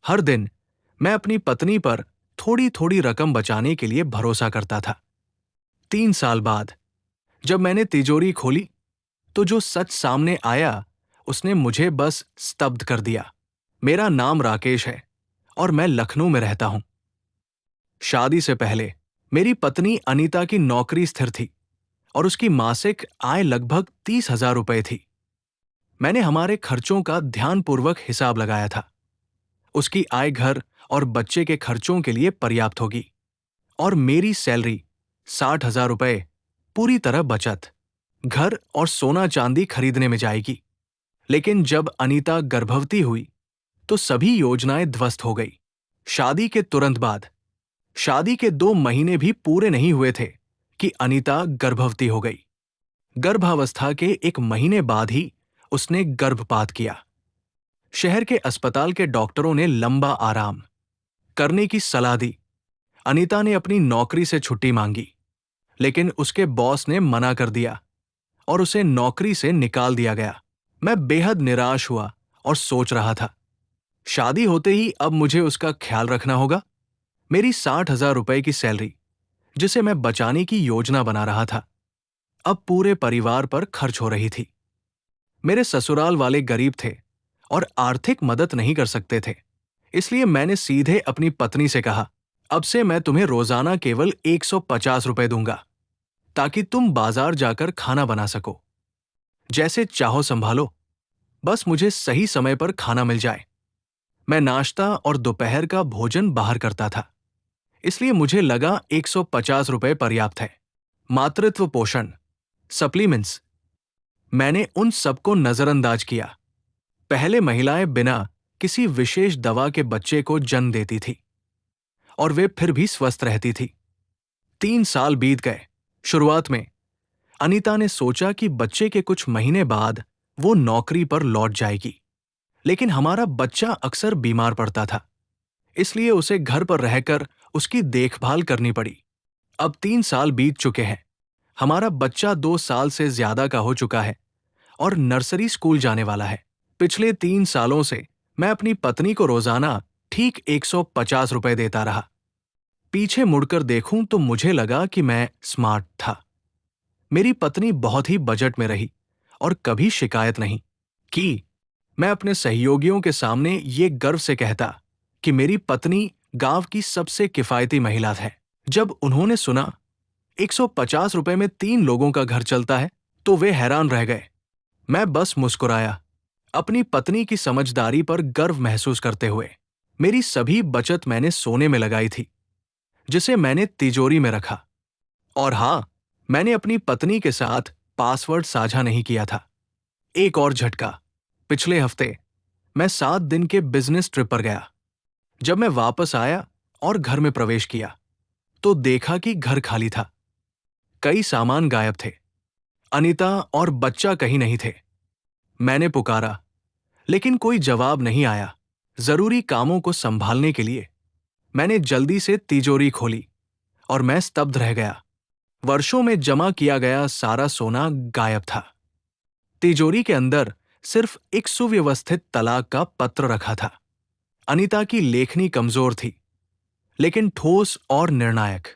हर दिन मैं अपनी पत्नी पर थोड़ी थोड़ी रकम बचाने के लिए भरोसा करता था। 3 साल बाद जब मैंने तिजोरी खोली तो जो सच सामने आया उसने मुझे बस स्तब्ध कर दिया। मेरा नाम राकेश है और मैं लखनऊ में रहता हूं। शादी से पहले मेरी पत्नी अनीता की नौकरी स्थिर थी और उसकी मासिक आय लगभग 30,000 रुपए थी। मैंने हमारे खर्चों का ध्यानपूर्वक हिसाब लगाया था। उसकी आय घर और बच्चे के खर्चों के लिए पर्याप्त होगी और मेरी सैलरी 60,000 रुपए पूरी तरह बचत, घर और सोना चांदी खरीदने में जाएगी। लेकिन जब अनीता गर्भवती हुई तो सभी योजनाएं ध्वस्त हो गई। शादी के तुरंत बाद, शादी के 2 महीने भी पूरे नहीं हुए थे कि अनीता गर्भवती हो गई। गर्भावस्था के 1 महीने बाद ही उसने गर्भपात किया। शहर के अस्पताल के डॉक्टरों ने लंबा आराम करने की सलाह दी। अनीता ने अपनी नौकरी से छुट्टी मांगी, लेकिन उसके बॉस ने मना कर दिया और उसे नौकरी से निकाल दिया गया। मैं बेहद निराश हुआ और सोच रहा था, शादी होते ही अब मुझे उसका ख्याल रखना होगा। मेरी 60,000 रुपए की सैलरी, जिसे मैं बचाने की योजना बना रहा था, अब पूरे परिवार पर खर्च हो रही थी। मेरे ससुराल वाले गरीब थे और आर्थिक मदद नहीं कर सकते थे। इसलिए मैंने सीधे अपनी पत्नी से कहा, अब से मैं तुम्हें रोजाना केवल 150 रुपए दूंगा, ताकि तुम बाजार जाकर खाना बना सको। जैसे चाहो संभालो, बस मुझे सही समय पर खाना मिल जाए। मैं नाश्ता और दोपहर का भोजन बाहर करता था, इसलिए मुझे लगा 150 रुपए पर्याप्त है। मातृत्व पोषण, सप्लीमेंट्स, मैंने उन सबको नजरअंदाज किया। पहले महिलाएं बिना किसी विशेष दवा के बच्चे को जन्म देती थी और वे फिर भी स्वस्थ रहती थी। 3 साल बीत गए। शुरुआत में अनीता ने सोचा कि बच्चे के कुछ महीने बाद वो नौकरी पर लौट जाएगी, लेकिन हमारा बच्चा अक्सर बीमार पड़ता था, इसलिए उसे घर पर रहकर उसकी देखभाल करनी पड़ी। अब 3 साल बीत चुके हैं। हमारा बच्चा 2 साल से ज्यादा का हो चुका है और नर्सरी स्कूल जाने वाला है। पिछले 3 सालों से मैं अपनी पत्नी को रोजाना ठीक 150 रुपए देता रहा। पीछे मुड़कर देखूं तो मुझे लगा कि मैं स्मार्ट था। मेरी पत्नी बहुत ही बजट में रही और कभी शिकायत नहीं की। मैं अपने सहयोगियों के सामने ये गर्व से कहता कि मेरी पत्नी गांव की सबसे किफायती महिला है। जब उन्होंने सुना 150 रुपए में 3 लोगों का घर चलता है, तो वे हैरान रह गए। मैं बस मुस्कुराया, अपनी पत्नी की समझदारी पर गर्व महसूस करते हुए। मेरी सभी बचत मैंने सोने में लगाई थी, जिसे मैंने तिजोरी में रखा। और हाँ, मैंने अपनी पत्नी के साथ पासवर्ड साझा नहीं किया था। एक और झटका, पिछले हफ्ते मैं 7 दिन के बिजनेस ट्रिप पर गया। जब मैं वापस आया और घर में प्रवेश किया तो देखा कि घर खाली था। कई सामान गायब थे। अनीता और बच्चा कहीं नहीं थे। मैंने पुकारा, लेकिन कोई जवाब नहीं आया। जरूरी कामों को संभालने के लिए मैंने जल्दी से तिजोरी खोली और मैं स्तब्ध रह गया। वर्षों में जमा किया गया सारा सोना गायब था। तिजोरी के अंदर सिर्फ एक सुव्यवस्थित तलाक का पत्र रखा था। अनीता की लेखनी कमजोर थी, लेकिन ठोस और निर्णायक।